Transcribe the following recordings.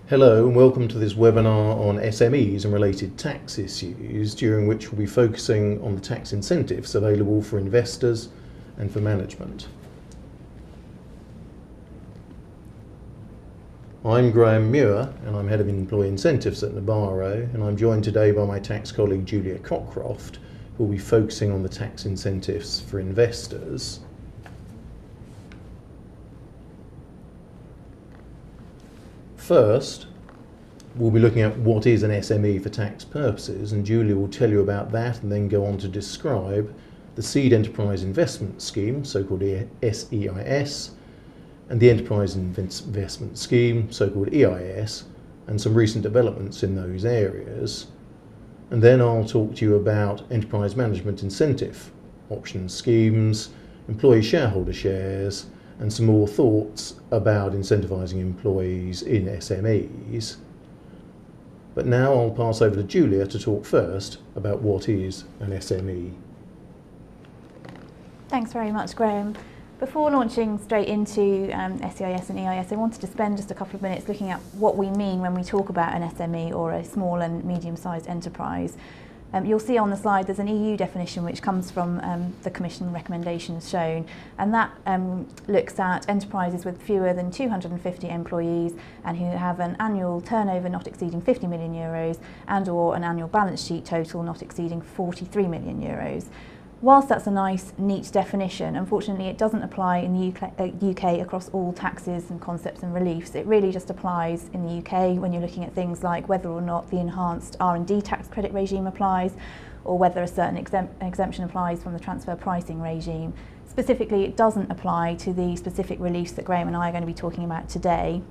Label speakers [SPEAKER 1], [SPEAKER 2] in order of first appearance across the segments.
[SPEAKER 1] Hello and welcome to this webinar on SMEs and related tax issues, during which we'll be focusing on the tax incentives available for investors and for management. I'm Graham Muir and I'm Head of Employee Incentives at Nabarro, and I'm joined today by my tax colleague Julia Cockcroft, who will be focusing on the tax incentives for investors. First, we'll be looking at what is an SME for tax purposes, and Julia will tell you about that and then go on to describe the Seed Enterprise Investment Scheme, so-called SEIS, and the Enterprise Investment Scheme, so-called EIS, and some recent developments in those areas. And then I'll talk to you about enterprise management incentive, option schemes, employee shareholder shares, and some more thoughts about incentivising employees in SMEs. But now I'll pass over to Julia to talk first about what is an SME.
[SPEAKER 2] Thanks very much, Graham. Before launching straight into SEIS and EIS, I wanted to spend just a couple of minutes looking at what we mean when we talk about an SME, or a small and medium-sized enterprise. You'll see on the slide there's an EU definition which comes from the Commission recommendations shown, and that looks at enterprises with fewer than 250 employees and who have an annual turnover not exceeding 50 million euros and or an annual balance sheet total not exceeding 43 million euros. Whilst that's a nice, neat definition, unfortunately it doesn't apply in the UK across all taxes and concepts and reliefs. It really just applies in the UK when you're looking at things like whether or not the enhanced R&D tax credit regime applies, or whether a certain exemption applies from the transfer pricing regime. Specifically, it doesn't apply to the specific reliefs that Graham and I are going to be talking about today.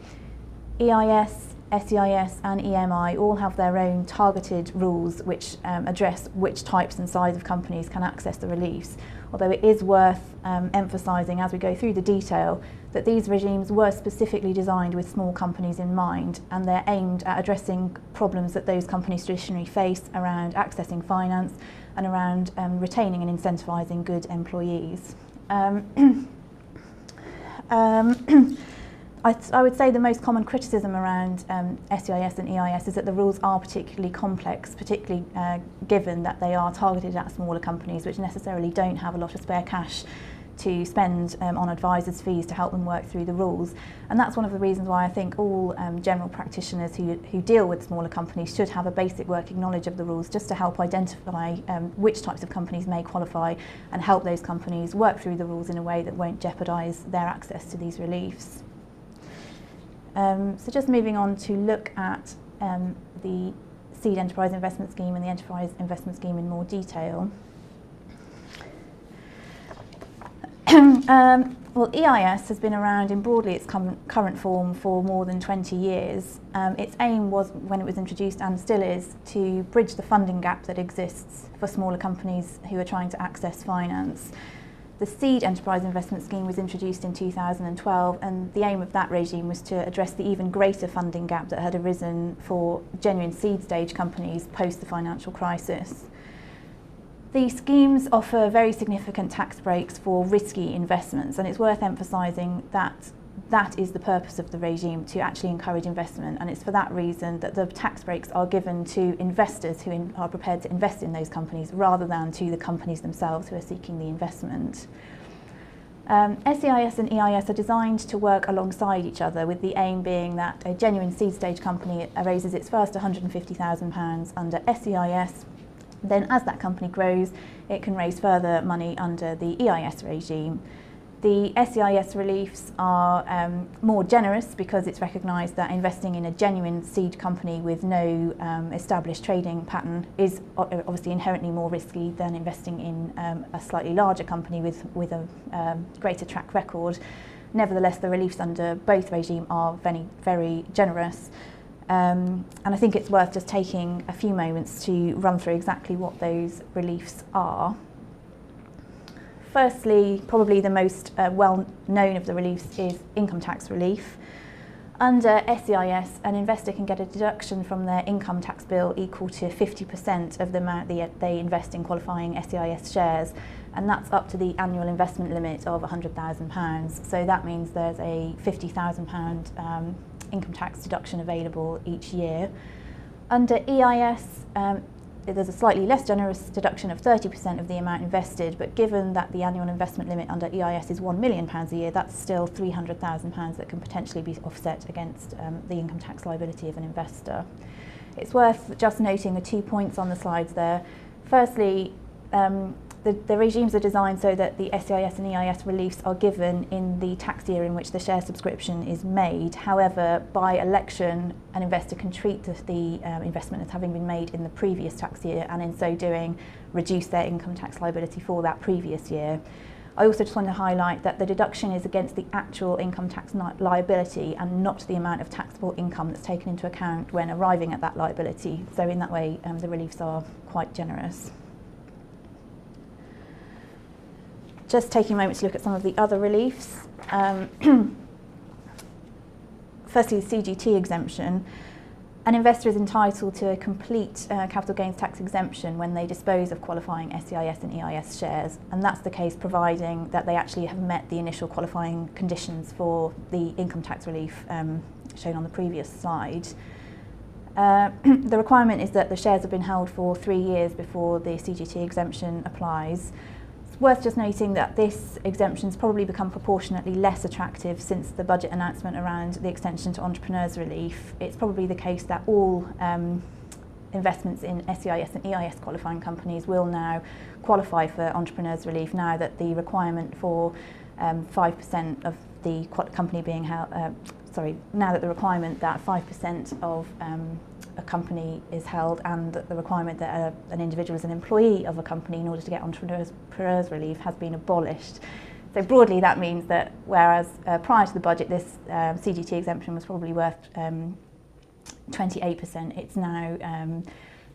[SPEAKER 2] EIS, SEIS and EMI all have their own targeted rules which address which types and size of companies can access the reliefs, although it is worth emphasising as we go through the detail that these regimes were specifically designed with small companies in mind, and they're aimed at addressing problems that those companies traditionally face around accessing finance and around retaining and incentivising good employees. I would say the most common criticism around SEIS and EIS is that the rules are particularly complex, particularly given that they are targeted at smaller companies which necessarily don't have a lot of spare cash to spend on advisors' fees to help them work through the rules. And that's one of the reasons why I think all general practitioners who deal with smaller companies should have a basic working knowledge of the rules, just to help identify which types of companies may qualify and help those companies work through the rules in a way that won't jeopardise their access to these reliefs. So just moving on to look at the Seed Enterprise Investment Scheme and the Enterprise Investment Scheme in more detail. Well, EIS has been around in broadly its current form for more than 20 years. Its aim was, when it was introduced and still is, to bridge the funding gap that exists for smaller companies who are trying to access finance. The Seed Enterprise Investment Scheme was introduced in 2012, and the aim of that regime was to address the even greater funding gap that had arisen for genuine seed stage companies post the financial crisis. The schemes offer very significant tax breaks for risky investments, and it's worth emphasising that that is the purpose of the regime, to actually encourage investment, and it's for that reason that the tax breaks are given to investors who are prepared to invest in those companies, rather than to the companies themselves who are seeking the investment. SEIS and EIS are designed to work alongside each other, with the aim being that a genuine seed stage company raises its first £150,000 under SEIS. Then as that company grows, it can raise further money under the EIS regime. The SEIS reliefs are more generous because it's recognised that investing in a genuine seed company with no established trading pattern is obviously inherently more risky than investing in a slightly larger company with a greater track record. Nevertheless, the reliefs under both regimes are very, very generous. And I think it's worth just taking a few moments to run through exactly what those reliefs are. Firstly, probably the most well-known of the reliefs is income tax relief. Under SEIS, an investor can get a deduction from their income tax bill equal to 50% of the amount they invest in qualifying SEIS shares, and that's up to the annual investment limit of £100,000. So that means there's a £50,000 income tax deduction available each year. Under EIS, there's a slightly less generous deduction of 30% of the amount invested, but given that the annual investment limit under EIS is £1 million a year, that's still £300,000 that can potentially be offset against the income tax liability of an investor. It's worth just noting the 2 points on the slides there. Firstly, the regimes are designed so that the SEIS and EIS reliefs are given in the tax year in which the share subscription is made. However, by election, an investor can treat the investment as having been made in the previous tax year, and in so doing reduce their income tax liability for that previous year. I also just want to highlight that the deduction is against the actual income tax liability and not the amount of taxable income that's taken into account when arriving at that liability. So in that way, the reliefs are quite generous. Just taking a moment to look at some of the other reliefs. Firstly, the CGT exemption. An investor is entitled to a complete capital gains tax exemption when they dispose of qualifying SEIS and EIS shares, and that's the case providing that they actually have met the initial qualifying conditions for the income tax relief shown on the previous slide. The requirement is that the shares have been held for 3 years before the CGT exemption applies. Worth just noting that this exemption has probably become proportionately less attractive since the budget announcement around the extension to entrepreneurs relief. It's probably the case that all investments in SEIS and EIS qualifying companies will now qualify for entrepreneurs relief now that the requirement for 5% of the company being held, now that the requirement that 5% of a company is held and the requirement that an individual is an employee of a company in order to get entrepreneurs relief has been abolished. So broadly that means that whereas prior to the budget this CGT exemption was probably worth 28%, it's now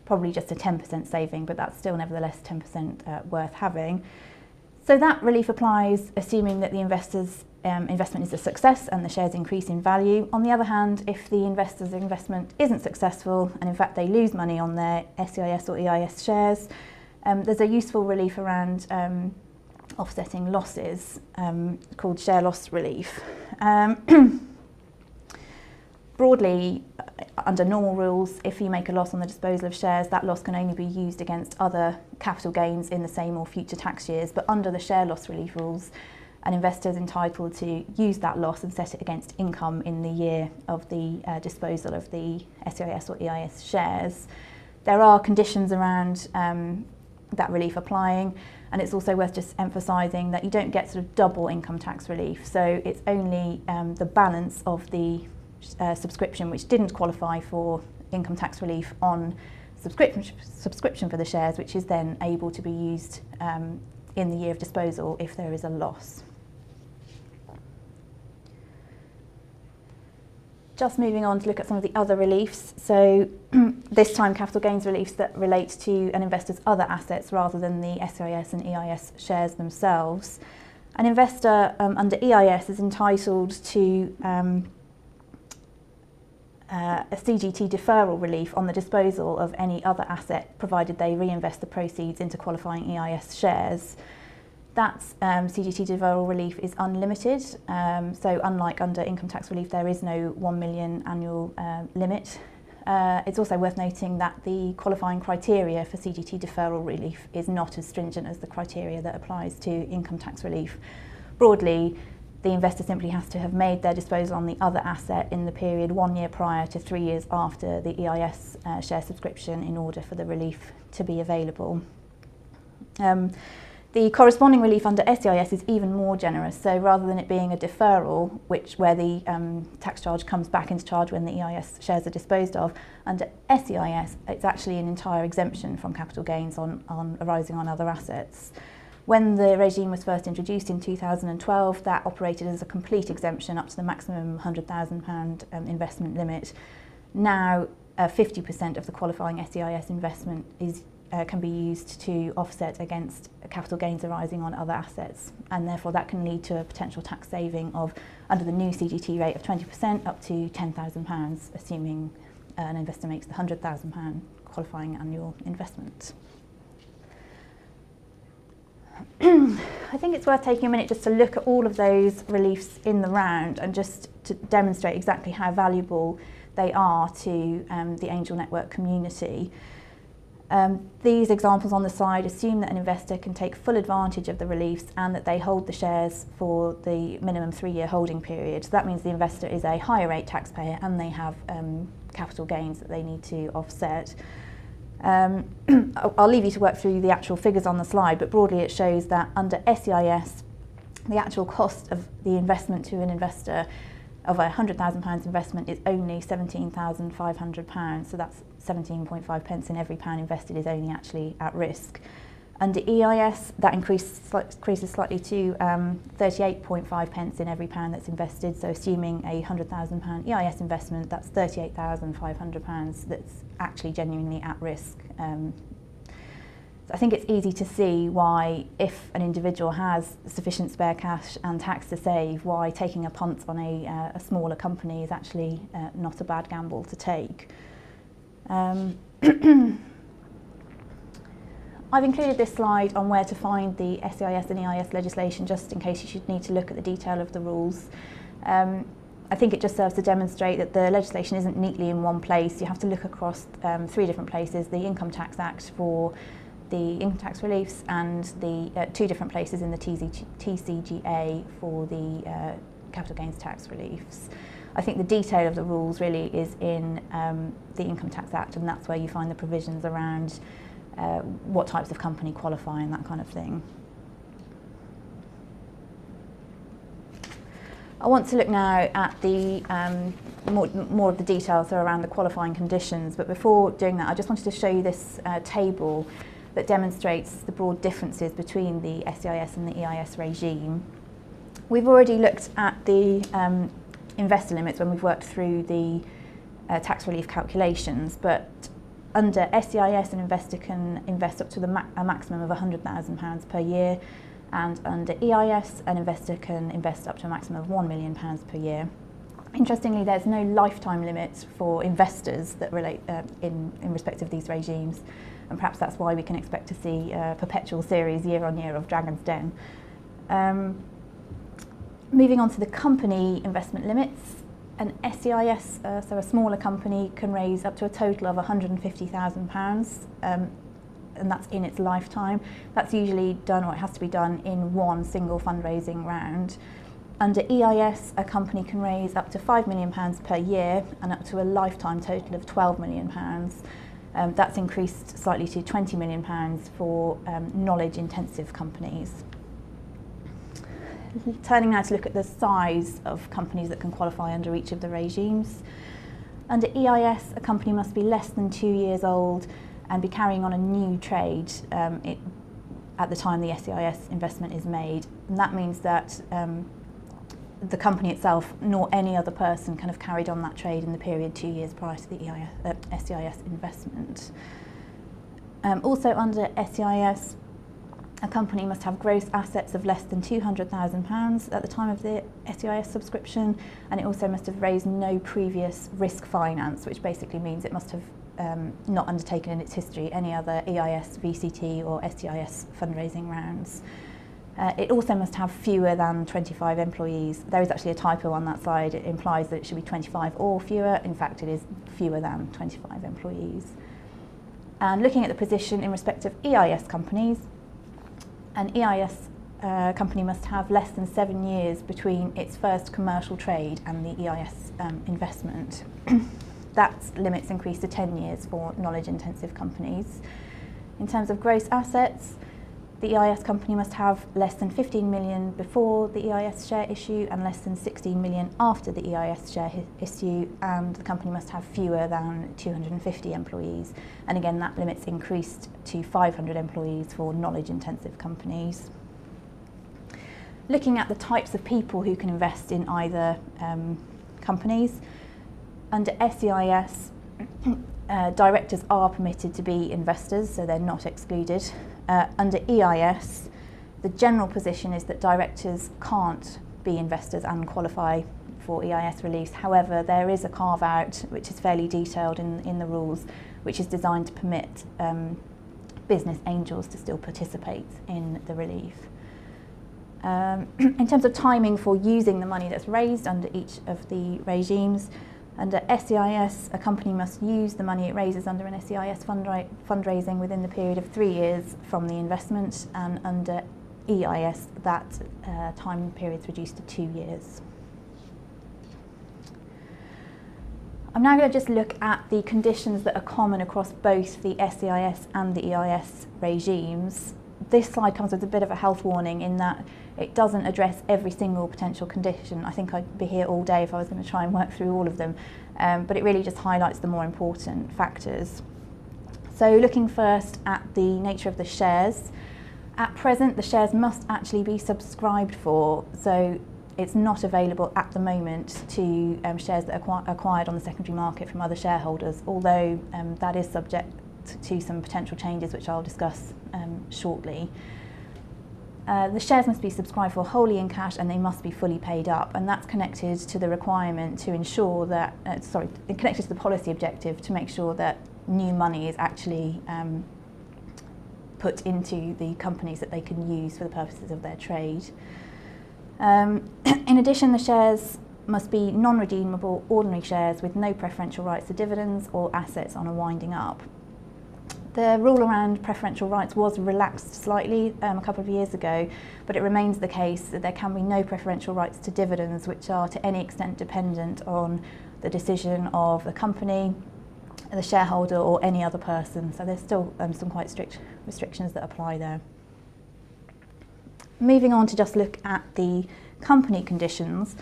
[SPEAKER 2] probably just a 10% saving, but that's still nevertheless 10% worth having. So that relief applies assuming that the investor's investment is a success and the shares increase in value. On the other hand, if the investor's investment isn't successful and in fact they lose money on their SEIS or EIS shares, there's a useful relief around offsetting losses called share loss relief. Broadly, under normal rules, if you make a loss on the disposal of shares, that loss can only be used against other capital gains in the same or future tax years. But under the share loss relief rules, an investor is entitled to use that loss and set it against income in the year of the disposal of the SEIS or EIS shares. There are conditions around that relief applying, and it's also worth just emphasising that you don't get sort of double income tax relief. So it's only the balance of the subscription which didn't qualify for income tax relief on subscription for the shares, which is then able to be used in the year of disposal if there is a loss. Just moving on to look at some of the other reliefs. So this time capital gains reliefs that relate to an investor's other assets rather than the SEIS and EIS shares themselves. An investor under EIS is entitled to a CGT deferral relief on the disposal of any other asset, provided they reinvest the proceeds into qualifying EIS shares. That CGT deferral relief is unlimited, so unlike under income tax relief, there is no 1 million annual limit. It's also worth noting that the qualifying criteria for CGT deferral relief is not as stringent as the criteria that applies to income tax relief. Broadly, the investor simply has to have made their disposal on the other asset in the period 1 year prior to 3 years after the EIS share subscription in order for the relief to be available. The corresponding relief under SEIS is even more generous, so rather than it being a deferral, where the tax charge comes back into charge when the EIS shares are disposed of, under SEIS it's actually an entire exemption from capital gains arising on other assets. When the regime was first introduced in 2012, that operated as a complete exemption up to the maximum £100,000 investment limit. Now 50% of the qualifying SEIS investment can be used to offset against capital gains arising on other assets, and therefore that can lead to a potential tax saving of, under the new CGT rate, of 20% up to £10,000, assuming an investor makes the £100,000 qualifying annual investment. I think it's worth taking a minute just to look at all of those reliefs in the round and just to demonstrate exactly how valuable they are to the angel network community. These examples on the side assume that an investor can take full advantage of the reliefs and that they hold the shares for the minimum 3-year holding period. So that means the investor is a higher rate taxpayer and they have capital gains that they need to offset. I'll leave you to work through the actual figures on the slide, but broadly it shows that under SEIS, the actual cost of the investment to an investor of a £100,000 investment is only £17,500, so that's 17.5 pence in every pound invested is only actually at risk. Under EIS, that increases slightly to 38.5 pence in every pound that's invested, so assuming a £100,000 EIS investment, that's £38,500 that's actually genuinely at risk. So I think it's easy to see why, if an individual has sufficient spare cash and tax to save, why taking a punt on a smaller company is actually not a bad gamble to take. I've included this slide on where to find the SEIS and EIS legislation, just in case you should need to look at the detail of the rules. I think it just serves to demonstrate that the legislation isn't neatly in one place. You have to look across 3 different places: the Income Tax Act for the income tax reliefs and the 2 different places in the TCGA for the capital gains tax reliefs. I think the detail of the rules really is in the Income Tax Act, and that's where you find the provisions around what types of company qualify and that kind of thing. I want to look now at the more of the details around the qualifying conditions, but before doing that I just wanted to show you this table that demonstrates the broad differences between the SEIS and the EIS regime. We've already looked at the investor limits when we've worked through the tax relief calculations, but under SEIS an investor can invest up to a maximum of £100,000 per year, and under EIS an investor can invest up to a maximum of £1 million per year. Interestingly, there's no lifetime limit for investors that relate in respect of these regimes, and perhaps that's why we can expect to see a perpetual series year on year of Dragon's Den. Moving on to the company investment limits, an SEIS, so a smaller company, can raise up to a total of £150,000, and that's in its lifetime. That's usually done, or it has to be done, in one single fundraising round. Under EIS, a company can raise up to £5 million per year and up to a lifetime total of £12 million. That's increased slightly to £20 million for knowledge-intensive companies. Turning now to look at the size of companies that can qualify under each of the regimes. Under EIS, a company must be less than 2 years old and be carrying on a new trade at the time the SEIS investment is made. And that means that the company itself nor any other person can have carried on that trade in the period 2 years prior to the SEIS investment. Also under SEIS, a company must have gross assets of less than £200,000 at the time of the SEIS subscription, and it also must have raised no previous risk finance, which basically means it must have not undertaken in its history any other EIS, VCT or SEIS fundraising rounds. It also must have fewer than 25 employees. There is actually a typo on that slide. It implies that it should be 25 or fewer. In fact, it is fewer than 25 employees. And looking at the position in respect of EIS companies, an EIS company must have less than 7 years between its first commercial trade and the EIS investment. That limit's increased to 10 years for knowledge-intensive companies. In terms of gross assets, the EIS company must have less than 15 million before the EIS share issue and less than 16 million after the EIS share issue, and the company must have fewer than 250 employees. And again, that limit's increased to 500 employees for knowledge-intensive companies. Looking at the types of people who can invest in either companies, under SEIS, directors are permitted to be investors, so they're not excluded. Under EIS, the general position is that directors can't be investors and qualify for EIS release. However, there is a carve-out, which is fairly detailed in the rules, which is designed to permit business angels to still participate in the relief. In terms of timing for using the money that's raised under each of the regimes, under SEIS, a company must use the money it raises under an SEIS fundraising within the period of 3 years from the investment, and under EIS, that time period is reduced to 2 years. I'm now going to just look at the conditions that are common across both the SEIS and the EIS regimes. This slide comes with a bit of a health warning in that it doesn't address every single potential condition. I think I'd be here all day if I was going to try and work through all of them, but it really just highlights the more important factors. So looking first at the nature of the shares. At present, the shares must actually be subscribed for, so it's not available at the moment to shares that are acquired on the secondary market from other shareholders, although that is subject to some potential changes which I'll discuss shortly. The shares must be subscribed for wholly in cash, and they must be fully paid up, and that's connected to the requirement to ensure that, connected to the policy objective to make sure that new money is actually put into the companies that they can use for the purposes of their trade. In addition, the shares must be non-redeemable ordinary shares with no preferential rights to dividends or assets on a winding up. The rule around preferential rights was relaxed slightly a couple of years ago, but it remains the case that there can be no preferential rights to dividends which are to any extent dependent on the decision of the company, the shareholder, or any other person. So there's still some quite strict restrictions that apply there. Moving on to just look at the company conditions.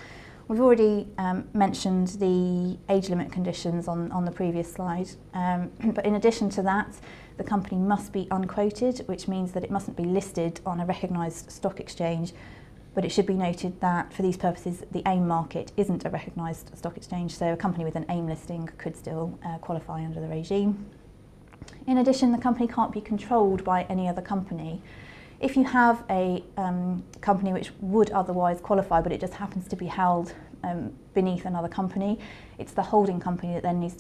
[SPEAKER 2] We've already mentioned the age limit conditions on the previous slide, but in addition to that, the company must be unquoted, which means that it mustn't be listed on a recognised stock exchange, but it should be noted that for these purposes the AIM market isn't a recognised stock exchange, so a company with an AIM listing could still qualify under the regime. In addition, the company can't be controlled by any other company. If you have a company which would otherwise qualify, but it just happens to be held beneath another company, it's the holding company that then needs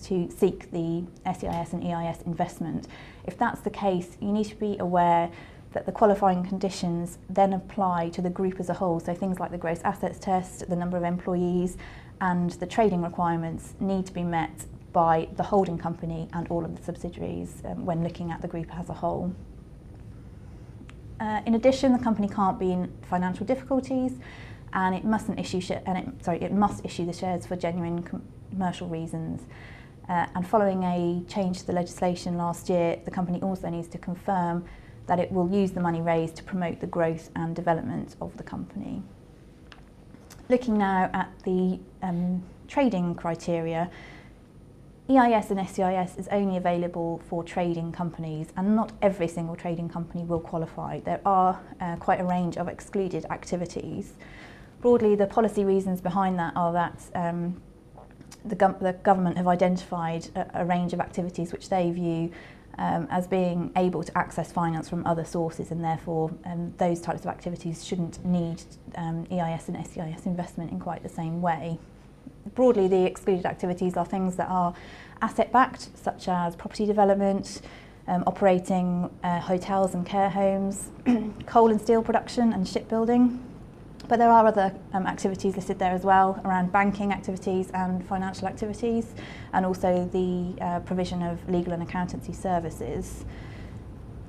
[SPEAKER 2] to seek the SEIS and EIS investment. If that's the case, you need to be aware that the qualifying conditions then apply to the group as a whole. So things like the gross assets test, the number of employees, and the trading requirements need to be met by the holding company and all of the subsidiaries when looking at the group as a whole. In addition, the company can't be in financial difficulties, and it must issue the shares for genuine commercial reasons. And following a change to the legislation last year, the company also needs to confirm that it will use the money raised to promote the growth and development of the company. Looking now at the trading criteria, EIS and SEIS is only available for trading companies, and not every single trading company will qualify. There are quite a range of excluded activities. Broadly, the policy reasons behind that are that the government have identified a range of activities which they view as being able to access finance from other sources, and therefore those types of activities shouldn't need EIS and SEIS investment in quite the same way. Broadly, the excluded activities are things that are asset-backed, such as property development, operating hotels and care homes, coal and steel production and shipbuilding. But there are other activities listed there as well, around banking activities and financial activities, and also the provision of legal and accountancy services.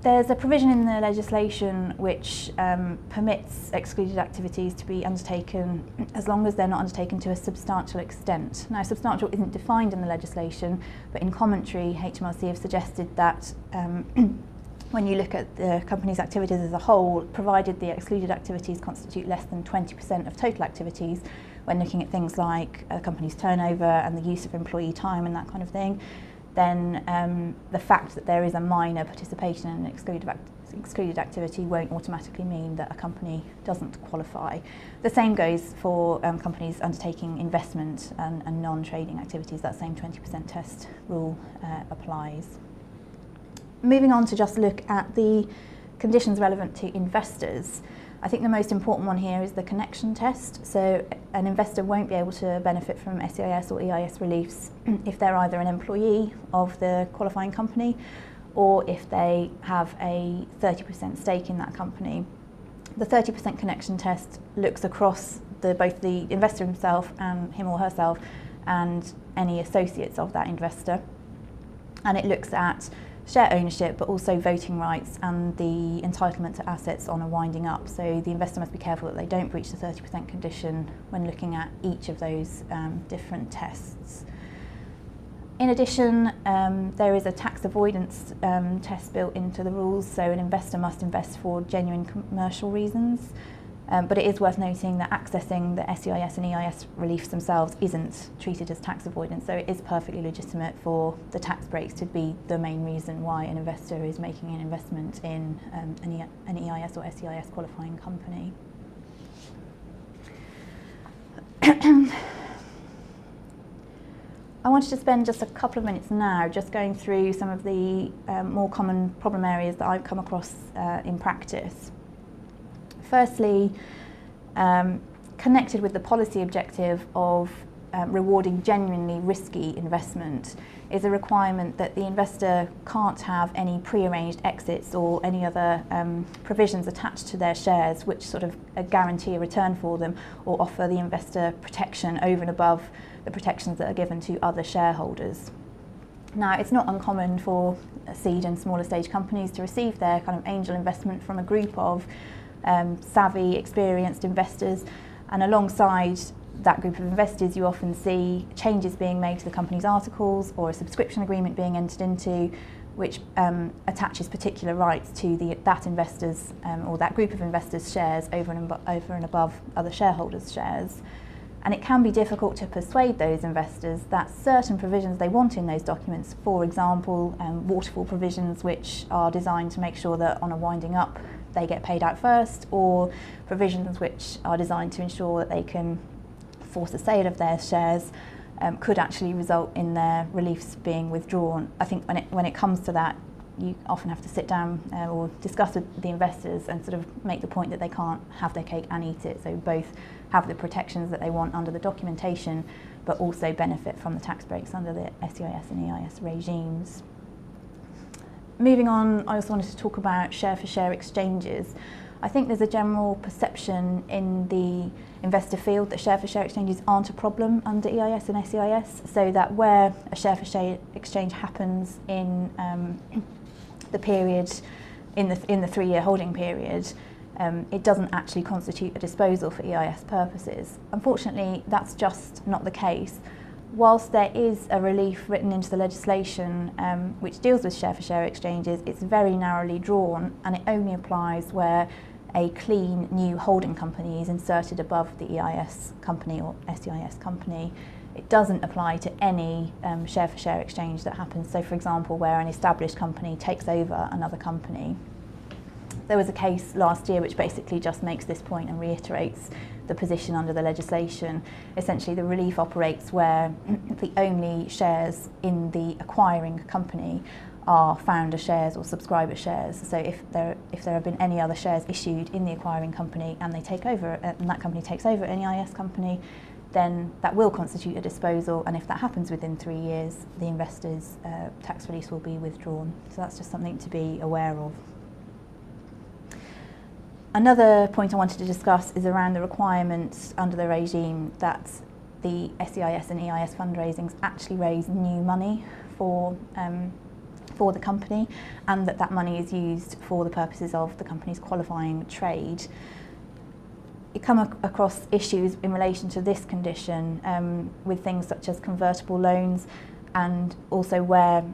[SPEAKER 2] There's a provision in the legislation which permits excluded activities to be undertaken as long as they're not undertaken to a substantial extent. Now, substantial isn't defined in the legislation, but in commentary, HMRC have suggested that when you look at the company's activities as a whole, provided the excluded activities constitute less than 20% of total activities, when looking at things like a company's turnover and the use of employee time and that kind of thing, then the fact that there is a minor participation in an excluded activity won't automatically mean that a company doesn't qualify. The same goes for companies undertaking investment and non-trading activities. That same 20% test rule applies. Moving on to just look at the conditions relevant to investors, I think the most important one here is the connection test. So an investor won't be able to benefit from SEIS or EIS reliefs if they're either an employee of the qualifying company or if they have a 30% stake in that company. The 30% connection test looks across both the investor himself and him or herself and any associates of that investor. And it looks at share ownership, but also voting rights and the entitlement to assets on a winding up. So the investor must be careful that they don't breach the 30% condition when looking at each of those different tests. In addition, there is a tax avoidance test built into the rules, so an investor must invest for genuine commercial reasons. But it is worth noting that accessing the SEIS and EIS reliefs themselves isn't treated as tax avoidance, so it is perfectly legitimate for the tax breaks to be the main reason why an investor is making an investment in an EIS or SEIS qualifying company. I wanted to spend just a couple of minutes now just going through some of the more common problem areas that I've come across in practice. Firstly, connected with the policy objective of rewarding genuinely risky investment is a requirement that the investor can't have any pre-arranged exits or any other provisions attached to their shares which sort of guarantee a return for them or offer the investor protection over and above the protections that are given to other shareholders. Now, it's not uncommon for seed and smaller stage companies to receive their kind of angel investment from a group of savvy, experienced investors, and alongside that group of investors you often see changes being made to the company's articles or a subscription agreement being entered into which attaches particular rights to that investor's or that group of investors' shares over and above other shareholders' shares. And it can be difficult to persuade those investors that certain provisions they want in those documents, for example, waterfall provisions which are designed to make sure that on a winding up they get paid out first, or provisions which are designed to ensure that they can force a sale of their shares, could actually result in their reliefs being withdrawn. I think when it comes to that, you often have to sit down or discuss with the investors and sort of make the point that they can't have their cake and eat it. So both have the protections that they want under the documentation, but also benefit from the tax breaks under the SEIS and EIS regimes. Moving on, I also wanted to talk about share-for-share exchanges. I think there's a general perception in the investor field that share-for-share exchanges aren't a problem under EIS and SEIS, so that where a share-for-share exchange happens in the period, in the 3-year holding period, it doesn't actually constitute a disposal for EIS purposes. Unfortunately, that's just not the case. Whilst there is a relief written into the legislation which deals with share-for-share exchanges, it's very narrowly drawn and it only applies where a clean new holding company is inserted above the EIS company or SEIS company. It doesn't apply to any share-for-share exchange that happens. So, for example, where an established company takes over another company. There was a case last year which basically just makes this point and reiterates the position under the legislation. Essentially, the relief operates where the only shares in the acquiring company are founder shares or subscriber shares. So if there have been any other shares issued in the acquiring company and they take over, and that company takes over an EIS company, then that will constitute a disposal, and if that happens within 3 years, the investor's tax release will be withdrawn. So that's just something to be aware of. Another point I wanted to discuss is around the requirements under the regime that the SEIS and EIS fundraisings actually raise new money for the company, and that money is used for the purposes of the company's qualifying trade. You come across issues in relation to this condition with things such as convertible loans, and also where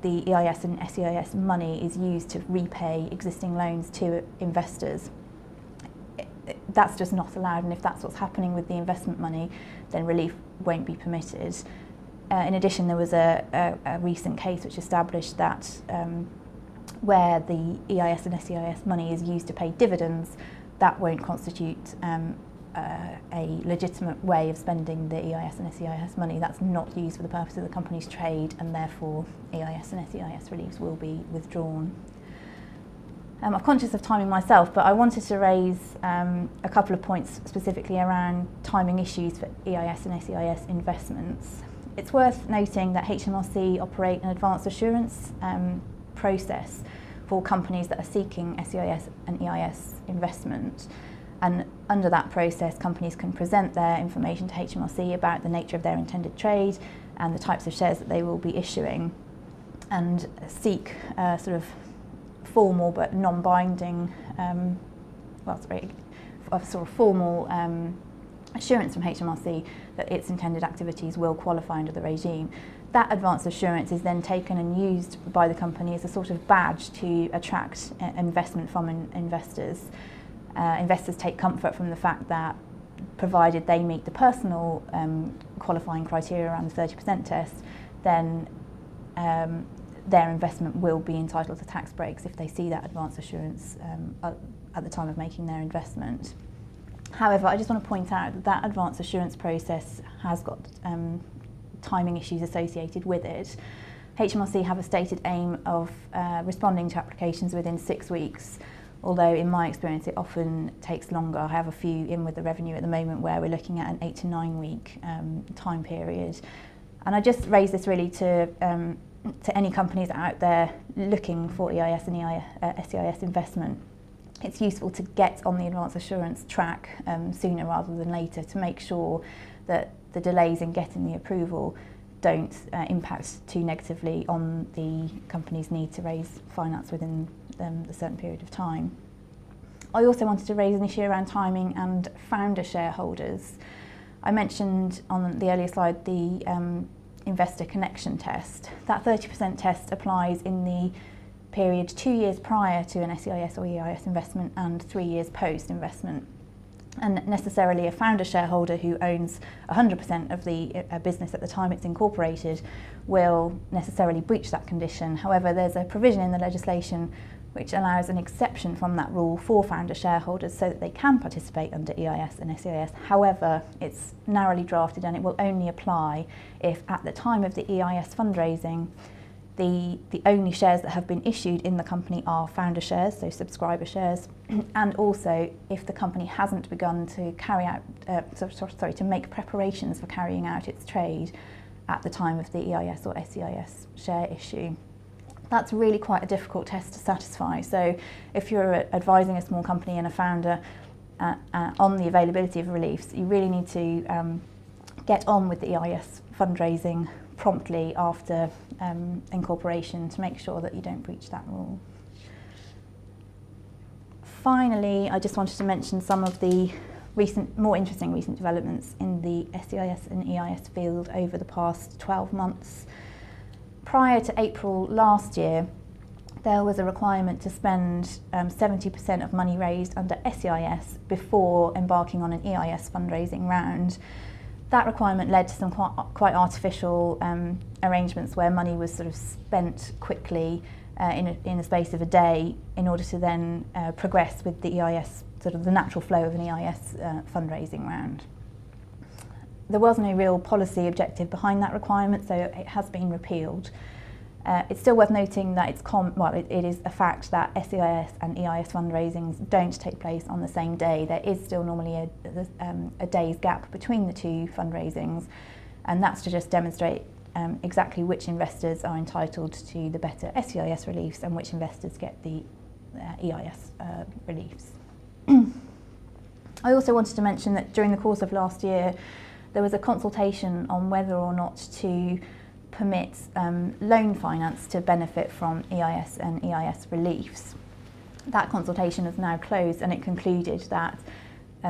[SPEAKER 2] the EIS and SEIS money is used to repay existing loans to investors. That's just not allowed, and if that's what's happening with the investment money, then relief won't be permitted. In addition, there was a recent case which established that where the EIS and SEIS money is used to pay dividends, that won't constitute a legitimate way of spending the EIS and SEIS money. That's not used for the purpose of the company's trade, and therefore EIS and SEIS reliefs will be withdrawn. I'm conscious of timing myself, but I wanted to raise a couple of points specifically around timing issues for EIS and SEIS investments. It's worth noting that HMRC operate an advance assurance process for companies that are seeking SEIS and EIS investment. And under that process, companies can present their information to HMRC about the nature of their intended trade and the types of shares that they will be issuing, and seek sort of formal but non-binding, sort of formal assurance from HMRC that its intended activities will qualify under the regime. That advance assurance is then taken and used by the company as a sort of badge to attract investment from investors. Investors take comfort from the fact that, provided they meet the personal qualifying criteria around the 30% test, then their investment will be entitled to tax breaks if they see that advance assurance at the time of making their investment. However, I just want to point out that that advance assurance process has got timing issues associated with it. HMRC have a stated aim of responding to applications within 6 weeks, although in my experience it often takes longer. I have a few in with the revenue at the moment where we're looking at an 8 to 9 week time period. And I just raise this really to any companies out there looking for EIS and SEIS investment. It's useful to get on the advance assurance track sooner rather than later to make sure that the delays in getting the approval don't impact too negatively on the company's need to raise finance within a certain period of time. I also wanted to raise an issue around timing and founder shareholders. I mentioned on the earlier slide the investor connection test. That 30% test applies in the period 2 years prior to an SEIS or EIS investment and 3 years post investment. And necessarily a founder shareholder who owns 100% of the business at the time it's incorporated will necessarily breach that condition. However, there's a provision in the legislation which allows an exception from that rule for founder shareholders so that they can participate under EIS and SEIS. However, it's narrowly drafted and it will only apply if at the time of the EIS fundraising the only shares that have been issued in the company are founder shares, so subscriber shares, and also if the company hasn't begun to carry out, to make preparations for carrying out its trade at the time of the EIS or SEIS share issue. That's really quite a difficult test to satisfy. So if you're advising a small company and a founder on the availability of reliefs, you really need to get on with the EIS fundraising promptly after incorporation to make sure that you don't breach that rule. Finally, I just wanted to mention some of the more interesting recent developments in the SEIS and EIS field over the past 12 months. Prior to April last year, there was a requirement to spend 70% of money raised under SEIS before embarking on an EIS fundraising round. That requirement led to some quite artificial arrangements where money was sort of spent quickly in the space of a day in order to then progress with the EIS, sort of the natural flow of an EIS fundraising round. There was no real policy objective behind that requirement, so it has been repealed. It's still worth noting that it is a fact that SEIS and EIS fundraisings don't take place on the same day. There is still normally a day's gap between the two fundraisings, and that's to just demonstrate exactly which investors are entitled to the better SEIS reliefs and which investors get the EIS reliefs. I also wanted to mention that during the course of last year, there was a consultation on whether or not to permit loan finance to benefit from EIS and EIS reliefs. That consultation is now closed, and it concluded that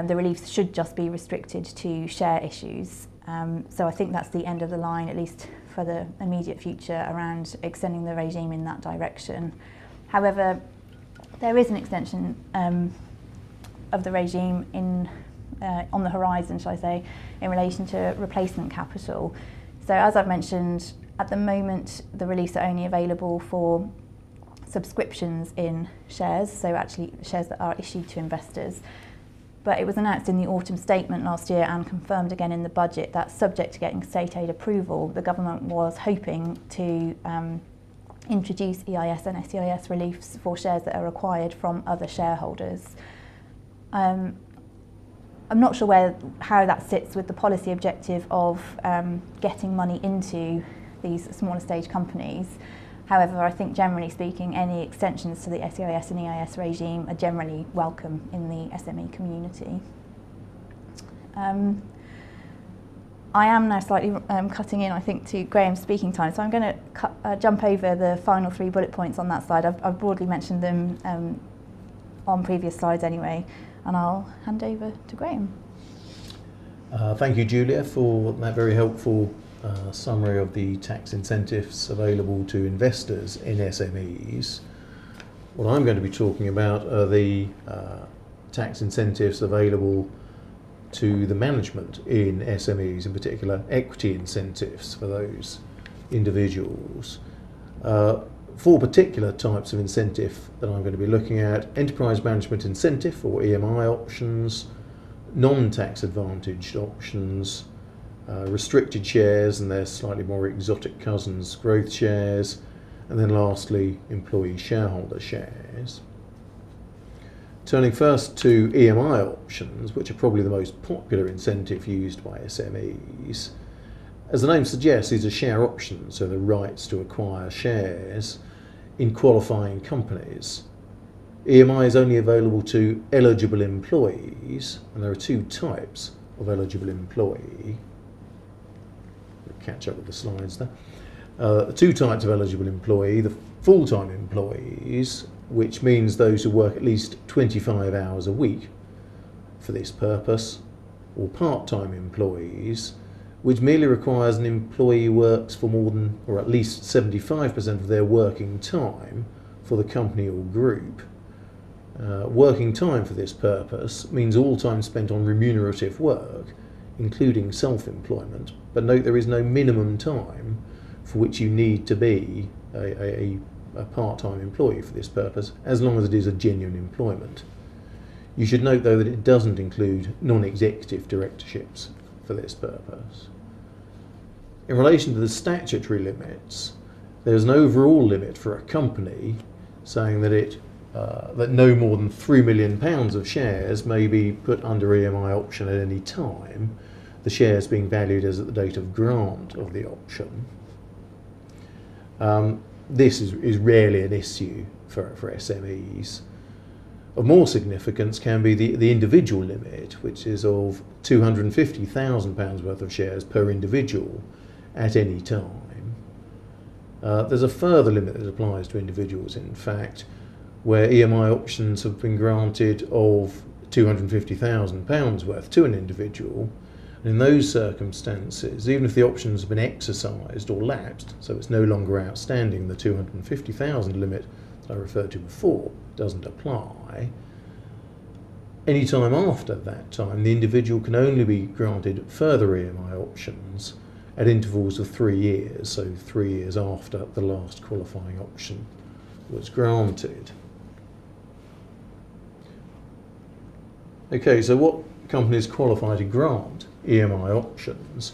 [SPEAKER 2] the reliefs should just be restricted to share issues. So I think that's the end of the line, at least for the immediate future, around extending the regime in that direction. However, there is an extension of the regime on the horizon, shall I say, in relation to replacement capital. So as I've mentioned, at the moment the reliefs are only available for subscriptions in shares, so actually shares that are issued to investors. But it was announced in the autumn statement last year and confirmed again in the budget that, subject to getting state aid approval, the government was hoping to introduce EIS and SEIS reliefs for shares that are acquired from other shareholders. I'm not sure how that sits with the policy objective of getting money into these smaller stage companies. However, I think generally speaking, any extensions to the SEIS and EIS regime are generally welcome in the SME community. I am now slightly cutting in, I think, to Graham's speaking time, so I'm going to jump over the final 3 bullet points on that slide. I've broadly mentioned them on previous slides anyway, and I'll hand over to Graham.
[SPEAKER 1] Thank you, Julia, for that very helpful summary of the tax incentives available to investors in SMEs. What I'm going to be talking about are the tax incentives available to the management in SMEs, in particular equity incentives for those individuals. 4 particular types of incentive that I'm going to be looking at: enterprise management incentive or EMI options, non-tax advantaged options, restricted shares and their slightly more exotic cousins, growth shares, and then lastly employee shareholder shares. Turning first to EMI options, which are probably the most popular incentive used by SMEs. As the name suggests, these are share options, so the rights to acquire shares in qualifying companies. EMI is only available to eligible employees, and there are 2 types of eligible employee. Catch up with the slides there. 2 types of eligible employee: the full-time employees, which means those who work at least 25 hours a week for this purpose, or part-time employees, which merely requires an employee works for more than, or at least 75% of their working time for the company or group. Working time for this purpose means all time spent on remunerative work, including self-employment, but note there is no minimum time for which you need to be a part-time employee for this purpose, as long as it is a genuine employment. You should note though that it doesn't include non-executive directorships for this purpose. In relation to the statutory limits, there's an overall limit for a company saying that that no more than £3 million of shares may be put under EMI option at any time, the shares being valued as at the date of grant of the option. This is rarely an issue for SMEs. Of more significance can be the individual limit, which is of £250,000 worth of shares per individual at any time. There's a further limit that applies to individuals, in fact, where EMI options have been granted of £250,000 worth to an individual. And in those circumstances, even if the options have been exercised or lapsed, so it's no longer outstanding, the £250,000 limit that I referred to before doesn't apply. Any time after that time, the individual can only be granted further EMI options at intervals of 3 years, so 3 years after the last qualifying option was granted. Okay, so what companies qualify to grant EMI options?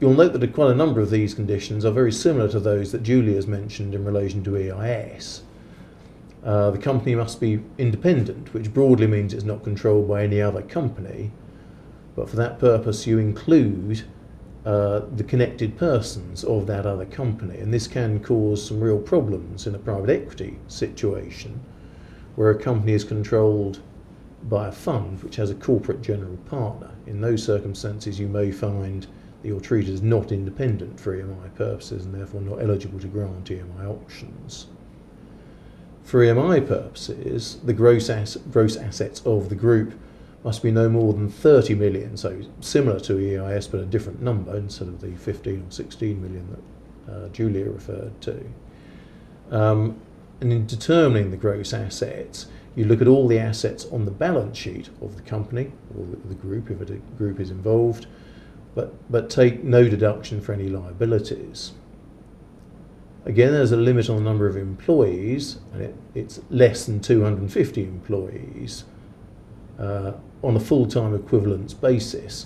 [SPEAKER 1] You'll note that quite a number of these conditions are very similar to those that Julie has mentioned in relation to EIS. The company must be independent, which broadly means it's not controlled by any other company, but for that purpose you include the connected persons of that other company, and this can cause some real problems in a private equity situation where a company is controlled by a fund which has a corporate general partner. In those circumstances you may find that you're treated as not independent for EMI purposes and therefore not eligible to grant EMI options. For EMI purposes, the gross assets of the group must be no more than 30 million, so similar to EIS but a different number instead of the 15 or 16 million that Julia referred to. And in determining the gross assets, you look at all the assets on the balance sheet of the company or the group, if a group is involved, but take no deduction for any liabilities. Again, there's a limit on the number of employees, and it's less than 250 employees on a full-time equivalence basis.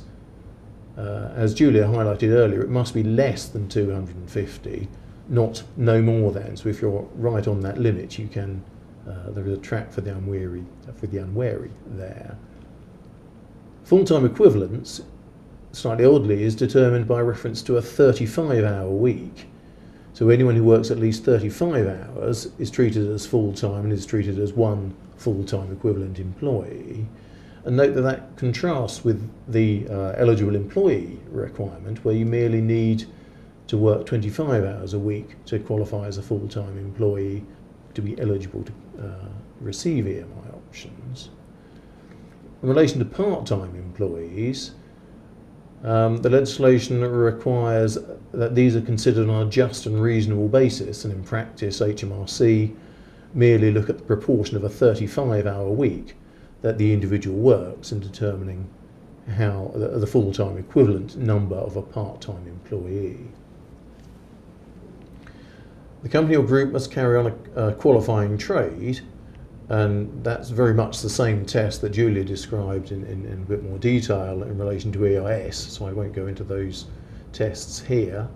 [SPEAKER 1] As Julia highlighted earlier, it must be less than 250, not no more than. So if you're right on that limit, you can. There is a trap for the unwary there. Full-time equivalence, slightly oddly, is determined by reference to a 35-hour week. So anyone who works at least 35 hours is treated as full-time and is treated as one full-time equivalent employee. And note that that contrasts with the eligible employee requirement, where you merely need to work 25 hours a week to qualify as a full-time employee to be eligible to receive EMI options. In relation to part-time employees, the legislation requires that these are considered on a just and reasonable basis, and in practice HMRC merely look at the proportion of a 35-hour week that the individual works in determining how the full-time equivalent number of a part-time employee. The company or group must carry on a qualifying trade, and that's very much the same test that Julia described in a bit more detail in relation to EIS, so I won't go into those tests here.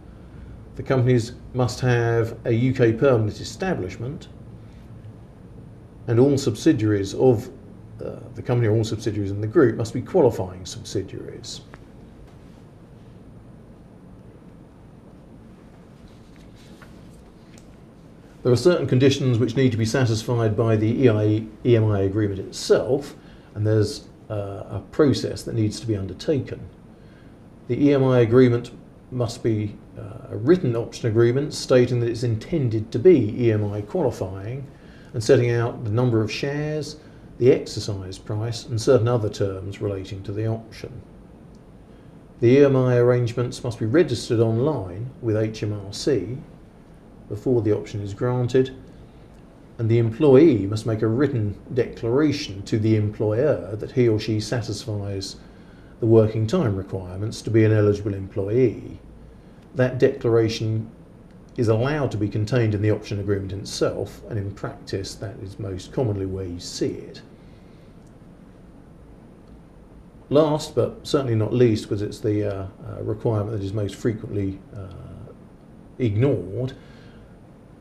[SPEAKER 1] The companies must have a UK permanent establishment, and all subsidiaries of the company or all subsidiaries in the group must be qualifying subsidiaries. There are certain conditions which need to be satisfied by the EMI agreement itself, and there's a process that needs to be undertaken. The EMI agreement must be a written option agreement stating that it's intended to be EMI qualifying and setting out the number of shares, the exercise price and certain other terms relating to the option. The EMI arrangements must be registered online with HMRC before the option is granted, and the employee must make a written declaration to the employer that he or she satisfies the working time requirements to be an eligible employee. That declaration is allowed to be contained in the option agreement itself, and in practice that is most commonly where you see it. Last but certainly not least, because it's the requirement that is most frequently ignored,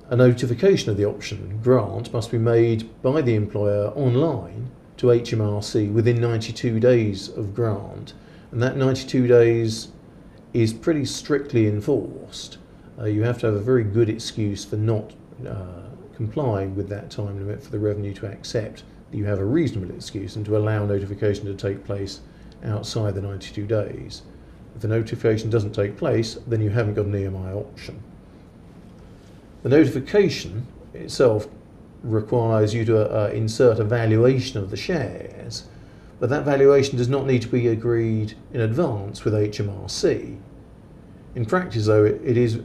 [SPEAKER 1] a notification of the option grant must be made by the employer online to HMRC within 92 days of grant, and that 92 days is pretty strictly enforced. You have to have a very good excuse for not complying with that time limit for the revenue to accept that you have a reasonable excuse and to allow notification to take place outside the 92 days. If the notification doesn't take place, then you haven't got an EMI option. The notification itself requires you to insert a valuation of the shares, but that valuation does not need to be agreed in advance with HMRC. In practice, though, it is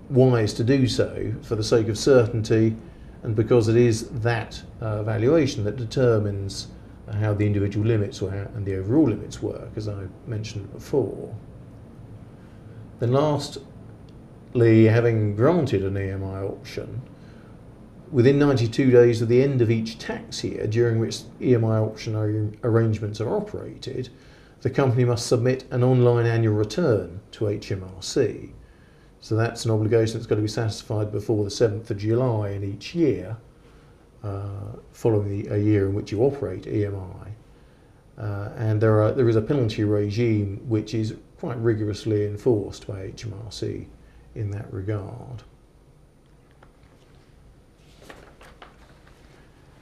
[SPEAKER 1] wise to do so for the sake of certainty, and because it is that valuation that determines how the individual limits and the overall limits work, as I mentioned before. Then lastly, having granted an EMI option, within 92 days of the end of each tax year during which EMI option arrangements are operated, the company must submit an online annual return to HMRC. So that's an obligation that's got to be satisfied before the 7th of July in each year, following a year in which you operate EMI. And there is a penalty regime which is quite rigorously enforced by HMRC in that regard.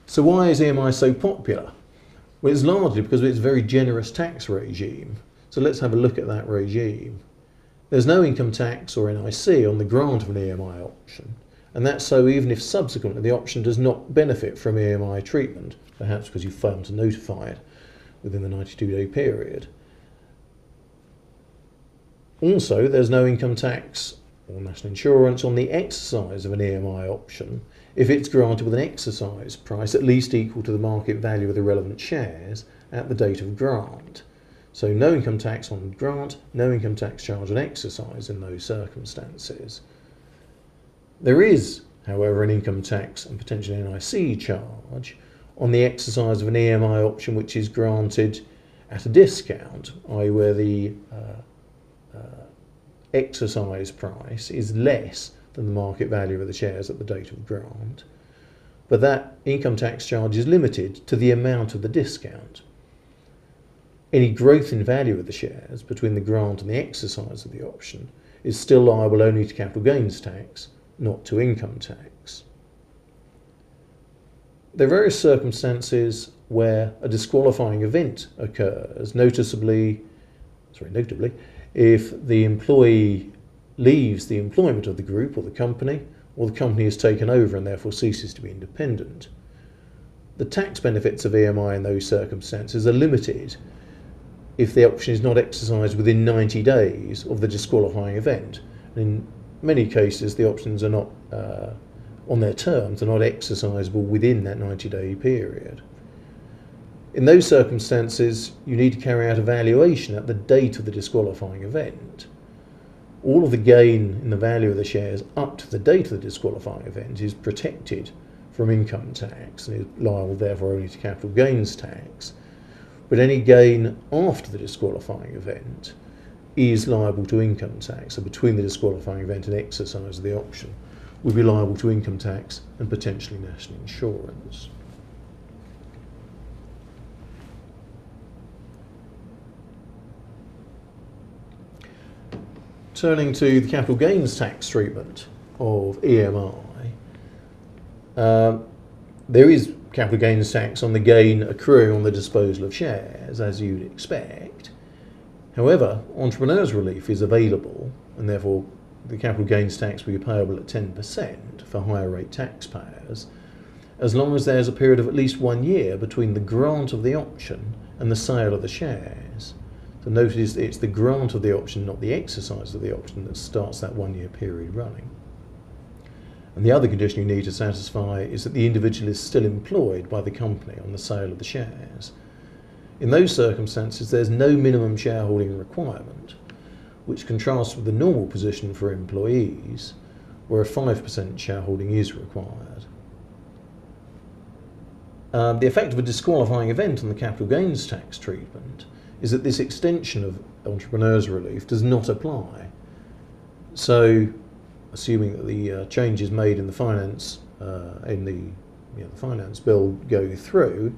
[SPEAKER 1] So why is EMI so popular? Well, it's largely because of its very generous tax regime. So let's have a look at that regime. There's no income tax or NIC on the grant of an EMI option, and that's so even if subsequently the option does not benefit from EMI treatment, perhaps because you failed to notify it within the 92-day period. Also, there's no income tax or national insurance on the exercise of an EMI option if it's granted with an exercise price at least equal to the market value of the relevant shares at the date of grant. So no income tax on grant, no income tax charge on exercise in those circumstances. There is, however, an income tax and potentially NIC charge on the exercise of an EMI option which is granted at a discount, i.e. where the exercise price is less than the market value of the shares at the date of grant. But that income tax charge is limited to the amount of the discount. Any growth in value of the shares between the grant and the exercise of the option is still liable only to capital gains tax, not to income tax. There are various circumstances where a disqualifying event occurs, notably, if the employee leaves the employment of the group or the company is taken over and therefore ceases to be independent. The tax benefits of EMI in those circumstances are limited if the option is not exercised within 90 days of the disqualifying event. In many cases, the options are not, on their terms, are not exercisable within that 90-day period. In those circumstances, you need to carry out a valuation at the date of the disqualifying event. All of the gain in the value of the shares up to the date of the disqualifying event is protected from income tax and is liable therefore only to capital gains tax. But any gain after the disqualifying event is liable to income tax. So between the disqualifying event and exercise of the option, will be liable to income tax and potentially national insurance. Turning to the capital gains tax treatment of EMI, there is capital gains tax on the gain accruing on the disposal of shares, as you'd expect. However, entrepreneurs' relief is available, and therefore the capital gains tax will be payable at 10% for higher rate taxpayers, as long as there's a period of at least 1 year between the grant of the option and the sale of the shares. So notice it's the grant of the option, not the exercise of the option, that starts that 1 year period running. And the other condition you need to satisfy is that the individual is still employed by the company on the sale of the shares. In those circumstances, there's no minimum shareholding requirement, which contrasts with the normal position for employees, where a 5% shareholding is required. The effect of a disqualifying event on the capital gains tax treatment is that this extension of entrepreneurs' relief does not apply. So, assuming that the changes made in the finance finance bill go through,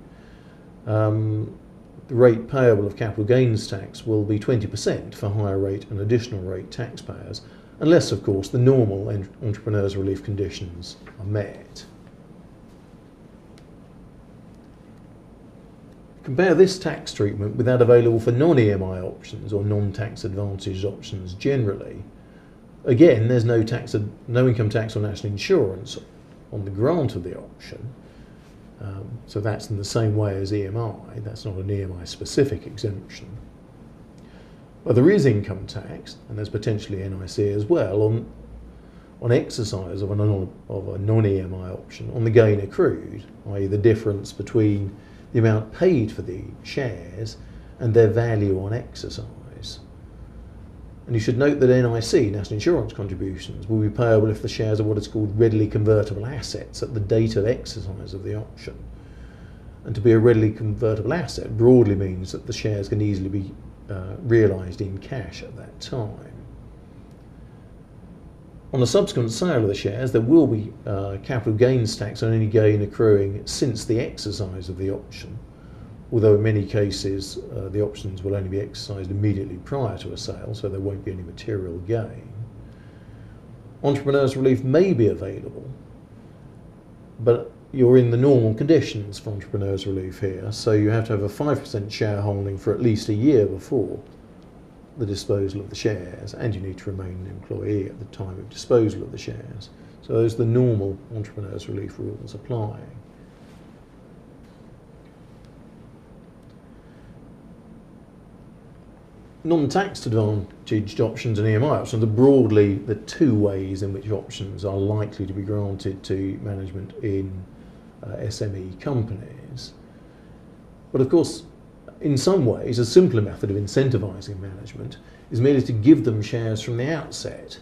[SPEAKER 1] the rate payable of capital gains tax will be 20% for higher rate and additional rate taxpayers, unless, of course, the normal entrepreneurs' relief conditions are met. Compare this tax treatment with that available for non-EMI options or non-tax advantaged options generally. Again, there's no income tax or national insurance on the grant of the option, so that's in the same way as EMI. That's not an EMI specific exemption. But there is income tax, and there's potentially NIC as well, on exercise of a non-EMI option on the gain accrued, i.e. the difference between the amount paid for the shares and their value on exercise. And you should note that NIC, national insurance contributions, will be payable if the shares are what is called readily convertible assets at the date of exercise of the option. And to be a readily convertible asset broadly means that the shares can easily be realised in cash at that time. On the subsequent sale of the shares, there will be capital gains tax on any gain accruing since the exercise of the option, although in many cases the options will only be exercised immediately prior to a sale, so there won't be any material gain. Entrepreneurs' relief may be available, but you're in the normal conditions for entrepreneurs' relief here, so you have to have a 5% shareholding for at least a year before the disposal of the shares, and you need to remain an employee at the time of disposal of the shares. So those are the normal entrepreneurs' relief rules applying. Non-tax advantaged options and EMI options are broadly the two ways in which options are likely to be granted to management in SME companies. But of course, in some ways, a simpler method of incentivising management is merely to give them shares from the outset.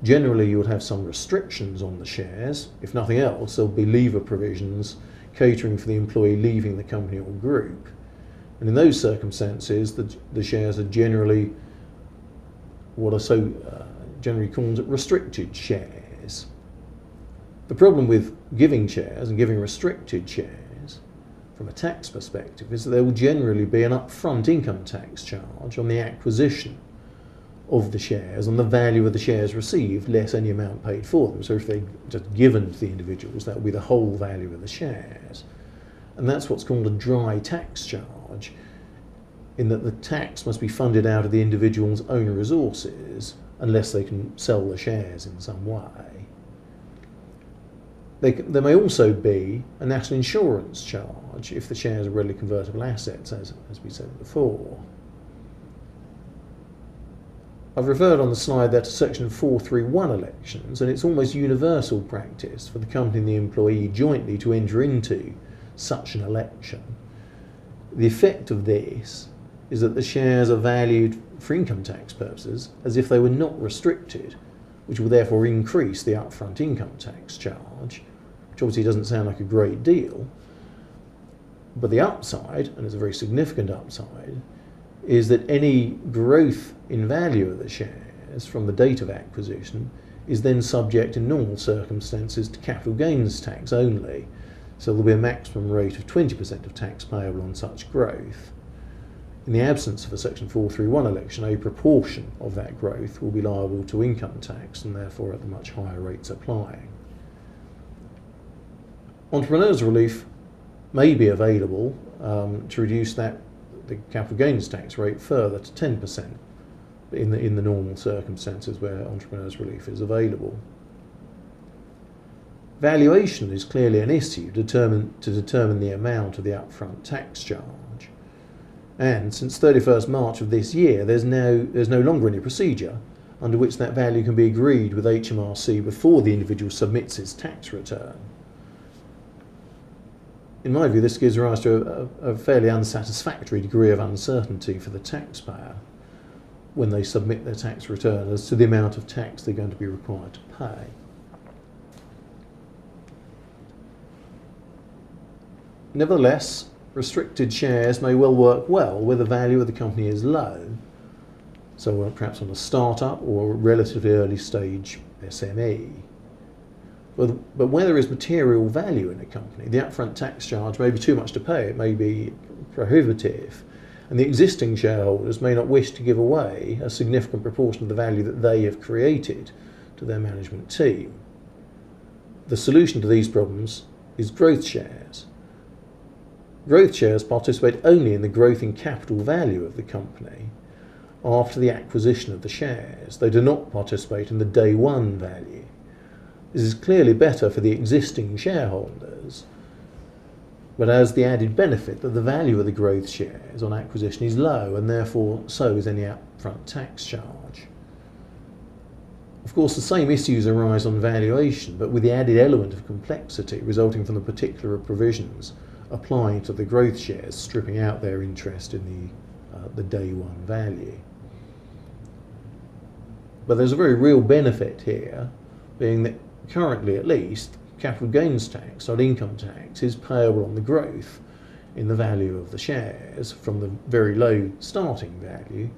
[SPEAKER 1] Generally, you would have some restrictions on the shares. If nothing else, there'll be leaver provisions catering for the employee leaving the company or group. And in those circumstances, the shares are generally what are generally called restricted shares. The problem with giving shares and giving restricted shares from a tax perspective is that there will generally be an upfront income tax charge on the acquisition of the shares on the value of the shares received less any amount paid for them. So if they're just given to the individuals, that will be the whole value of the shares. And that's what's called a dry tax charge, in that the tax must be funded out of the individual's own resources unless they can sell the shares in some way. There may also be a national insurance charge if the shares are readily convertible assets, as we said before. I've referred on the slide there to section 431 elections, and it's almost universal practice for the company and the employee jointly to enter into such an election. The effect of this is that the shares are valued for income tax purposes as if they were not restricted, which will therefore increase the upfront income tax charge, which obviously doesn't sound like a great deal. But the upside, and it's a very significant upside, is that any growth in value of the shares from the date of acquisition is then subject in normal circumstances to capital gains tax only. So there'll be a maximum rate of 20% of tax payable on such growth. In the absence of a section 431 election, a proportion of that growth will be liable to income tax and therefore at the much higher rates applying. Entrepreneurs' relief may be available to reduce the capital gains tax rate further to 10% in the normal circumstances where entrepreneurs' relief is available. Valuation is clearly an issue to determine the amount of the upfront tax charge. And since 31st March of this year, there's no longer any procedure under which that value can be agreed with HMRC before the individual submits his tax return. In my view, this gives rise to a fairly unsatisfactory degree of uncertainty for the taxpayer when they submit their tax return as to the amount of tax they're going to be required to pay. Nevertheless, restricted shares may well work well where the value of the company is low, so perhaps on a start-up or a relatively early stage SME. But where there is material value in a company, the upfront tax charge may be too much to pay, it may be prohibitive, and the existing shareholders may not wish to give away a significant proportion of the value that they have created to their management team. The solution to these problems is growth shares. Growth shares participate only in the growth in capital value of the company after the acquisition of the shares. They do not participate in the day one value. This is clearly better for the existing shareholders, but has the added benefit that the value of the growth shares on acquisition is low, and therefore so is any upfront tax charge. Of course, the same issues arise on valuation, but with the added element of complexity resulting from the particular provisions applying to the growth shares, stripping out their interest in the day one value. But there's a very real benefit here, being that currently at least capital gains tax, not income tax, is payable on the growth in the value of the shares from the very low starting value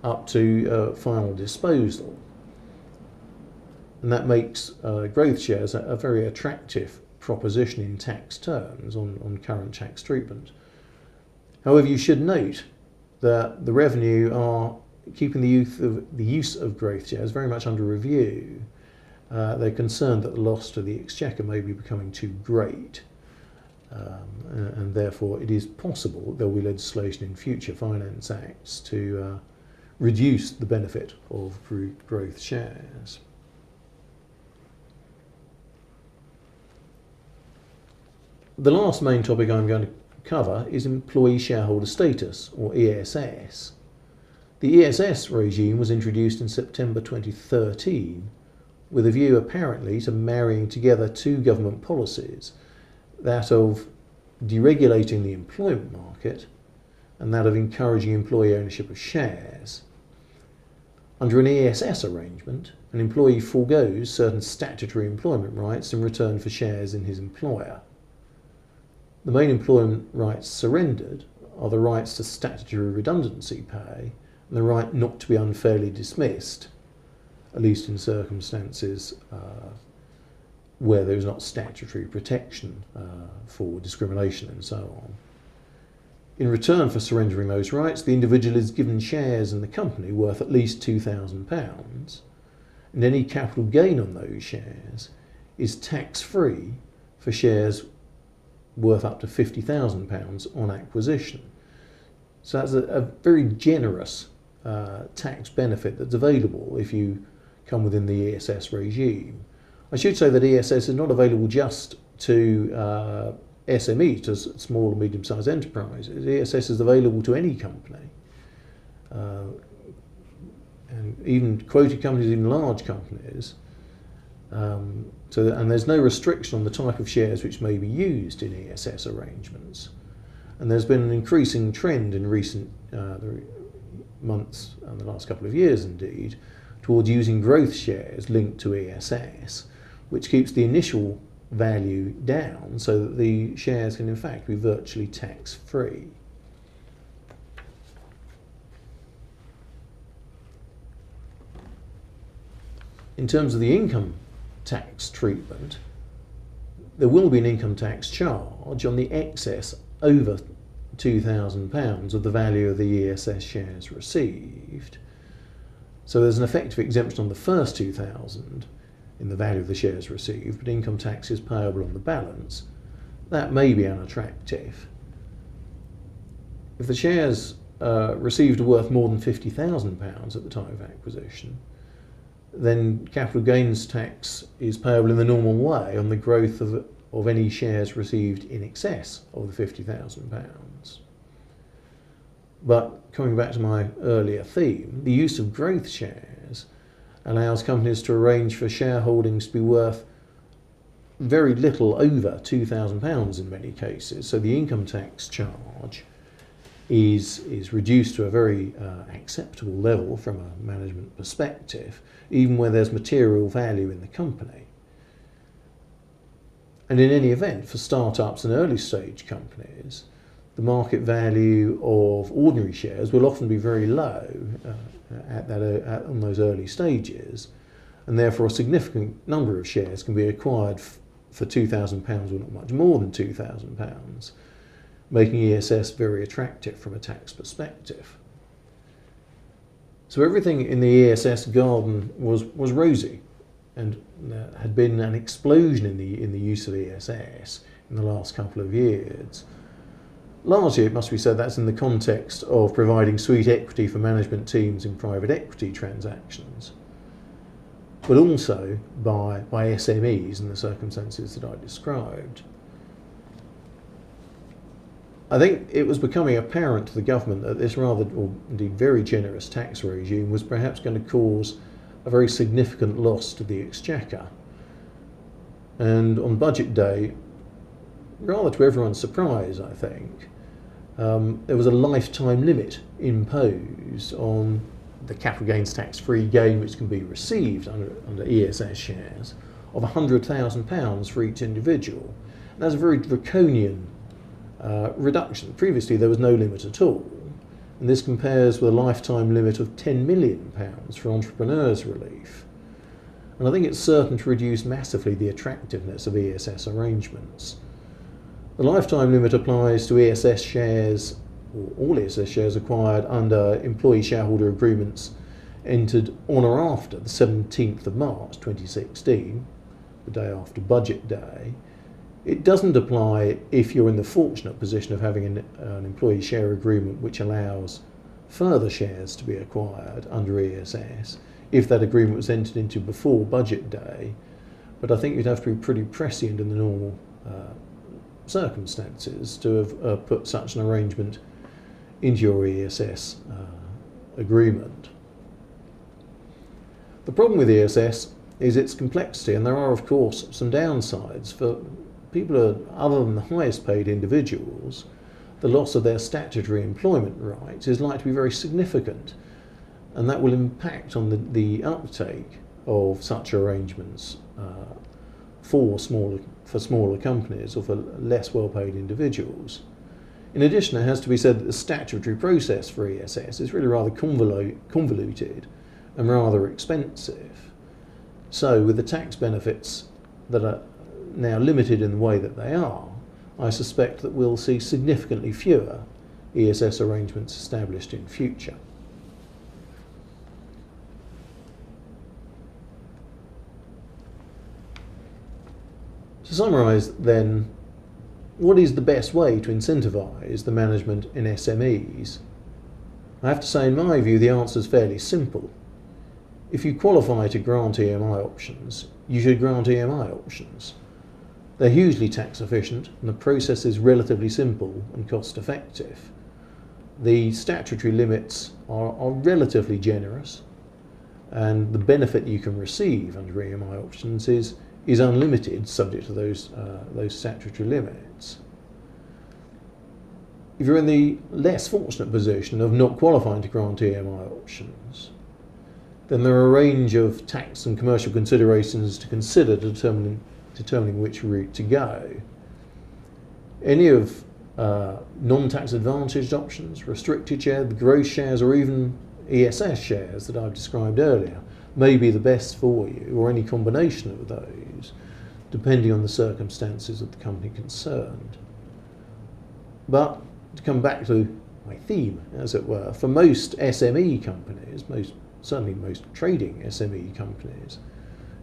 [SPEAKER 1] up to final disposal. And that makes growth shares a very attractive proposition in tax terms on current tax treatment. However, you should note that the revenue are keeping the use of growth shares very much under review. They're concerned that the loss to the exchequer may be becoming too great, and therefore it is possible that there will be legislation in future finance acts to reduce the benefit of growth shares. The last main topic I'm going to cover is employee shareholder status, or ESS. The ESS regime was introduced in September 2013 with a view apparently to marrying together two government policies, that of deregulating the employment market and that of encouraging employee ownership of shares. Under an ESS arrangement, an employee forgoes certain statutory employment rights in return for shares in his employer. The main employment rights surrendered are the rights to statutory redundancy pay and the right not to be unfairly dismissed, at least in circumstances where there is not statutory protection for discrimination and so on. In return for surrendering those rights, the individual is given shares in the company worth at least £2,000, and any capital gain on those shares is tax-free for shares worth up to £50,000 on acquisition. So that's a very generous tax benefit that's available if you come within the ESS regime. I should say that ESS is not available just to SMEs, to small and medium-sized enterprises. ESS is available to any company, and even quoted companies, even large companies. And there's no restriction on the type of shares which may be used in ESS arrangements. And there's been an increasing trend in recent months, and the last couple of years indeed, towards using growth shares linked to ESS, which keeps the initial value down so that the shares can in fact be virtually tax-free. In terms of the income tax treatment, there will be an income tax charge on the excess over £2,000 of the value of the ESS shares received. So there's an effective exemption on the first £2,000 in the value of the shares received, but income tax is payable on the balance. That may be unattractive. If the shares received are worth more than £50,000 at the time of acquisition, then capital gains tax is payable in the normal way on the growth of any shares received in excess of the £50,000. But coming back to my earlier theme, the use of growth shares allows companies to arrange for shareholdings to be worth very little over £2,000 in many cases. So the income tax charge is reduced to a very acceptable level from a management perspective, even where there's material value in the company. And in any event, for startups and early stage companies, the market value of ordinary shares will often be very low on those early stages, and therefore a significant number of shares can be acquired for £2,000 or not much more than £2,000, making ESS very attractive from a tax perspective. So everything in the ESS garden was rosy, and there had been an explosion in the use of ESS in the last couple of years. Largely, it must be said, that's in the context of providing sweet equity for management teams in private equity transactions, but also by SMEs in the circumstances that I described. I think it was becoming apparent to the government that this rather, or indeed very generous tax regime was perhaps going to cause a very significant loss to the exchequer. And on budget day, rather to everyone's surprise, I think, there was a lifetime limit imposed on the capital gains tax-free gain which can be received under ESS shares of £100,000 for each individual. And that's a very draconian reduction. Previously there was no limit at all, and this compares with a lifetime limit of £10 million for entrepreneurs' relief. And I think it's certain to reduce massively the attractiveness of ESS arrangements. The lifetime limit applies to ESS shares, or all ESS shares acquired under employee shareholder agreements entered on or after the 17th of March 2016, the day after budget day. It doesn't apply if you're in the fortunate position of having an employee share agreement which allows further shares to be acquired under ESS, if that agreement was entered into before budget day. But I think you'd have to be pretty prescient in the normal circumstances to have put such an arrangement into your ESS agreement. The problem with ESS is its complexity, and there are of course some downsides. For people other than the highest paid individuals, the loss of their statutory employment rights is likely to be very significant, and that will impact on the uptake of such arrangements for smaller companies or for less well-paid individuals. In addition, it has to be said that the statutory process for ESS is really rather convoluted and rather expensive. So with the tax benefits that are now limited in the way that they are, I suspect that we'll see significantly fewer ESS arrangements established in future. To summarise then, what is the best way to incentivise the management in SMEs? I have to say, in my view, the answer is fairly simple. If you qualify to grant EMI options, you should grant EMI options. They're hugely tax efficient and the process is relatively simple and cost effective. The statutory limits are relatively generous, and the benefit you can receive under EMI options is unlimited, subject to those statutory limits. If you're in the less fortunate position of not qualifying to grant EMI options, then there are a range of tax and commercial considerations to consider determining which route to go. Any of non-tax advantaged options, restricted share, the growth shares, or even ESS shares that I've described earlier may be the best for you, or any combination of those, depending on the circumstances of the company concerned. But to come back to my theme, as it were, for most SME companies, certainly most trading SME companies,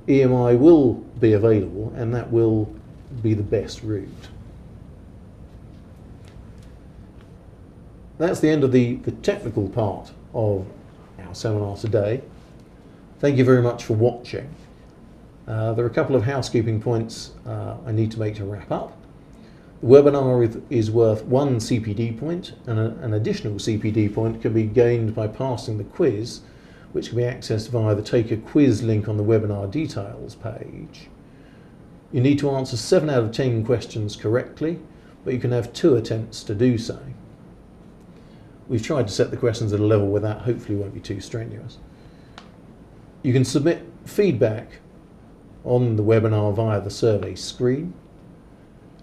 [SPEAKER 1] EMI will be available, and that will be the best route. That's the end of the technical part of our seminar today. Thank you very much for watching. There are a couple of housekeeping points I need to make to wrap up. The webinar is worth 1 CPD point, and an additional CPD point can be gained by passing the quiz, which can be accessed via the Take a Quiz link on the webinar details page. You need to answer 7 out of 10 questions correctly, but you can have 2 attempts to do so. We've tried to set the questions at a level where that hopefully won't be too strenuous. You can submit feedback on the webinar via the survey screen,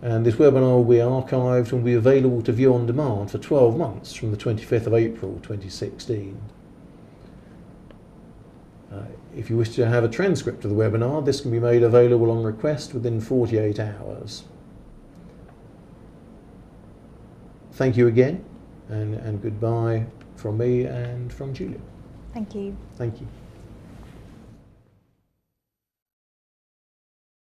[SPEAKER 1] and this webinar will be archived and will be available to view on demand for 12 months from the 25th of April 2016. If you wish to have a transcript of the webinar, this can be made available on request within 48 hours. Thank you again, and goodbye from me and from Julia.
[SPEAKER 2] Thank you.
[SPEAKER 1] Thank you.